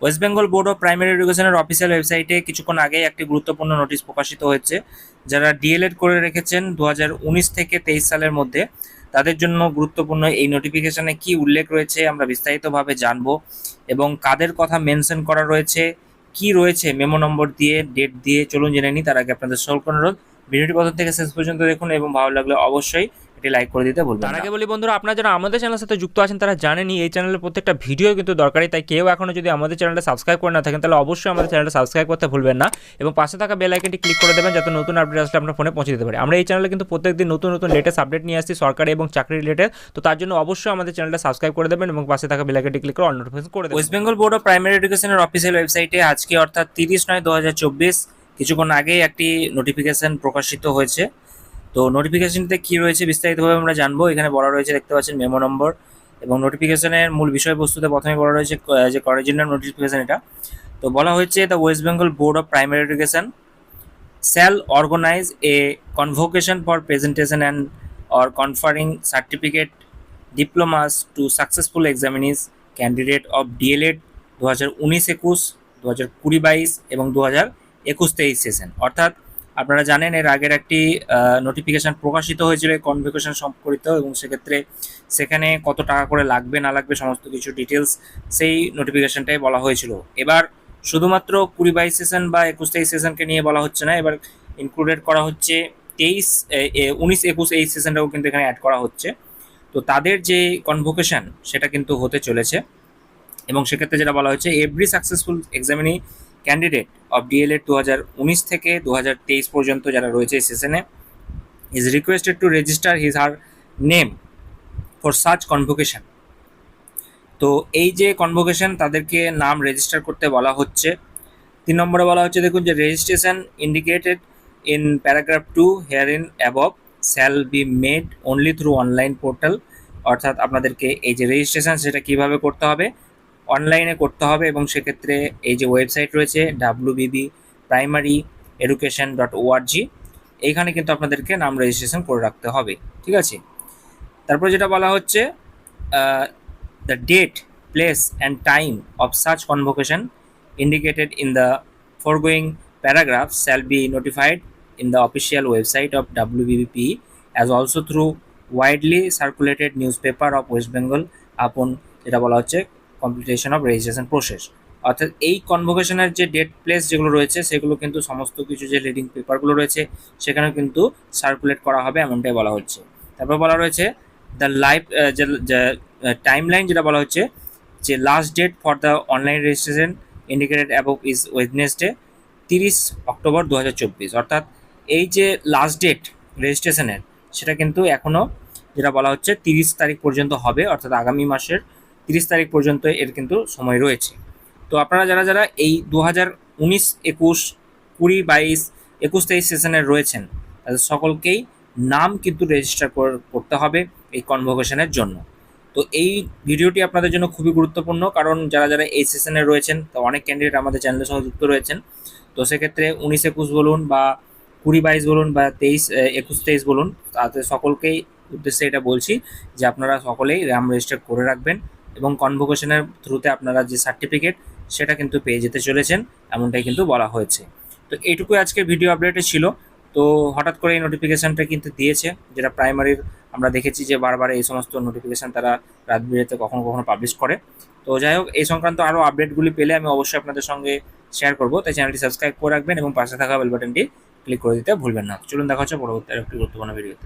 West Bengal board of primary এডুকেশনের official ওয়েবসাইটে কিছুক্ষণ আগেই একটি গুরুত্বপূর্ণ নোটিশ প্রকাশিত হয়েছে। যারা ডিএলএড করে রেখেছেন 2019 থেকে 23 সালের মধ্যে, তাদের জন্য গুরুত্বপূর্ণ এই নোটিফিকেশনে কি উল্লেখ রয়েছে আমরা বিস্তারিতভাবে জানবো, এবং কাদের কথা মেনশন করা রয়েছে, কি রয়েছে মেমো নম্বর দিয়ে, ডেট দিয়ে, চলুন জেনে নিই। তার আগে আপনাদের সকল অনুরোধ, ভিডিওটি প্রথম থেকে শেষ পর্যন্ত দেখুন এবং ভালো লাগলে অবশ্যই এটি লাইক করে দিতে ভুলবেন না। তার আগে বলি বন্ধুরা, আপনারা যারা আমাদের চ্যানেলের সাথে যুক্ত আছেন তারা জানেনই এই চ্যানেলের প্রত্যেকটা ভিডিও কিন্তু দরকারি, তাই কেউ এখনও যদি আমাদের চ্যানেলটা সাবস্ক্রাইব করে না থাকেন তাহলে অবশ্যই আমাদের চ্যানেলটা সাবস্ক্রাইব করতে ভুলবেন না এবং পাশে থাকা বেল আইকনটি ক্লিক করে দেবেন যাতে নতুন আপডেট আসলে আপনার ফোনে পৌঁছে দিতে পারে। আমরা এই চ্যানেলে কিন্তু প্রত্যেকদিন নতুন নতুন লেটেস্ট আপডেট নিয়ে আসছি সরকারি এবং চাকরি রিলেটেড, তো তার জন্য অবশ্যই আমাদের চ্যানেলটা সাবস্ক্রাইব করে দেবেন এবং পাশে থাকা বেল আইকনটি ক্লিক করে অল নোটিফিকেশন করে দেবেন। West Bengal board of primary এডুকেশনের অফিসিয়াল ওয়েবসাইটে আজকে অর্থাৎ 30/9/2024 কিছুক্ষণ আগেই একটি নোটিফিকেশন প্রকাশিত হয়েছে। তো নোটিফিকেশনতে কি রয়েছে বিস্তারিতভাবে আমরা জানবো। এখানে বলা রয়েছে, দেখতে পাচ্ছেন মেমো নম্বর, এবং নোটিফিকেশনের মূল বিষয়বস্তুতে প্রথমে বলা রয়েছে যে অরিজিনাল নোটিফিকেশন এটা। তো বলা হয়েছে, the West Bengal board of primary education shall organize a convocation for presentation and or conferring certificate diplomas to successful examinees candidate of DLED 2019-21, 2020-22 এবং 2021-23 সেশন। অর্থাৎ আপনারা জানেন এর আগের একটি নোটিফিকেশন প্রকাশিত হয়েছিল কনভোকেশন সম্পর্কিত, এবং সেখানে কত টাকা করে লাগবে না লাগবে সমস্ত কিছু ডিটেলস সেই নোটিফিকেশনটাই বলা হয়েছিল। এবার শুধুমাত্র 20-22 সেশন বা 21-23 সেশনকে নিয়ে বলা হচ্ছে না, এবার ইনক্লুডেড করা হচ্ছে 19-21 এই সেশনটাও কিন্তু এখানে অ্যাড করা হচ্ছে। তো তাদের যে কনভোকেশন সেটা কিন্তু হতে চলেছে, এবং সেক্ষেত্রে যেটা বলা হচ্ছে, every successful examinee candidate of DElEd 2019 থেকে 2023 পর্যন্ত যারা রয়েছে এই সেশনে is requested to register his her name for such convocation. তো এই যে কনভোকেশন, তাদেরকে নাম রেজিস্টার করতে বলা হচ্ছে। 3 নম্বরে বলা হচ্ছে, দেখুন যে registration indicated in paragraph 2 herein above shall be made only through online portal. অর্থাৎ আপনাদেরকে এই যে রেজিস্ট্রেশন সেটা কিভাবে করতে হবে, অনলাইনে করতে হবে, এবং সেক্ষেত্রে এই যে ওয়েবসাইট রয়েছে www.primaryeducation.org, এইখানে কিন্তু আপনাদেরকে নাম রেজিস্ট্রেশন করে রাখতে হবে। ঠিক আছে, তারপর যেটা বলা হচ্ছে, the date, place and time of such convocation indicated in the foregoing paragraphs shall be notified in the official website of WBBP as also through widely circulated newspaper of West Bengal upon যেটা বলা হচ্ছে completion of registration process. অর্থাৎ এই কনভোকেশনের যে date place যেগুলো রয়েছে সেগুলো কিন্তু সমস্ত কিছু যে লিডিং পেপারগুলো রয়েছে সেখানে কিন্তু সার্কুলেট করা হবে, এমনটাই বলা হচ্ছে। তারপর বলা রয়েছে দ্য লাইভ যে টাইমলাইন যেটা বলা হচ্ছে, যে last date for the online registration indicated above is Wednesday 30 October 2024। অর্থাৎ এই যে লাস্ট ডেট রেজিস্ট্রেশনের সেটা কিন্তু এখনও যেটা বলা হচ্ছে 30 তারিখ পর্যন্ত হবে, অর্থাৎ আগামী মাসের 30 তারিখ পর্যন্ত এর কিন্তু সময় রয়েছে। তো আপনারা যারা যারা এই 2019-21, 20-22, 21-23 সেশনের রয়েছেন তাদের সকলকেই নাম কিন্তু রেজিস্টার করতে হবে এই কনভোকেশনের জন্য। তো এই ভিডিওটি আপনাদের জন্য খুবই গুরুত্বপূর্ণ, কারণ যারা যারা এই সেশনে রয়েছেন, তো অনেক ক্যান্ডিডেট আমাদের চ্যানেলের সঙ্গে যুক্ত রয়েছেন। তো সেক্ষেত্রে 19-21 বলুন বা 20-22 বলুন বা 21-23 বলুন, তাদের সকলকেই উদ্দেশ্যে এটা বলছি যে আপনারা সকলেই নাম রেজিস্টার করে রাখবেন, এবং কনভোকেশনের থ্রুতে আপনারা যে সার্টিফিকেট সেটা কিন্তু পেয়ে যেতে চলেছেন, এমনটাই কিন্তু বলা হয়েছে। তো এইটুকুই আজকের ভিডিও আপডেটে ছিল। তো হঠাৎ করে এই নোটিফিকেশানটা কিন্তু দিয়েছে, যেটা প্রাইমারির আমরা দেখেছি যে বারবার এই সমস্ত নোটিফিকেশান তারা রাত বিরেতে কখনো কখনো পাবলিশ করে। তো যাই হোক, এই সংক্রান্ত আরও আপডেটগুলি পেলে আমি অবশ্যই আপনাদের সঙ্গে শেয়ার করবো, তাই চ্যানেলটি সাবস্ক্রাইব করে রাখবেন এবং পাশে থাকা বেল বাটনটি ক্লিক করে দিতে ভুলবেন না। চলুন দেখা হচ্ছে পরবর্তী একটি গুরুত্বপূর্ণ ভিডিওতে।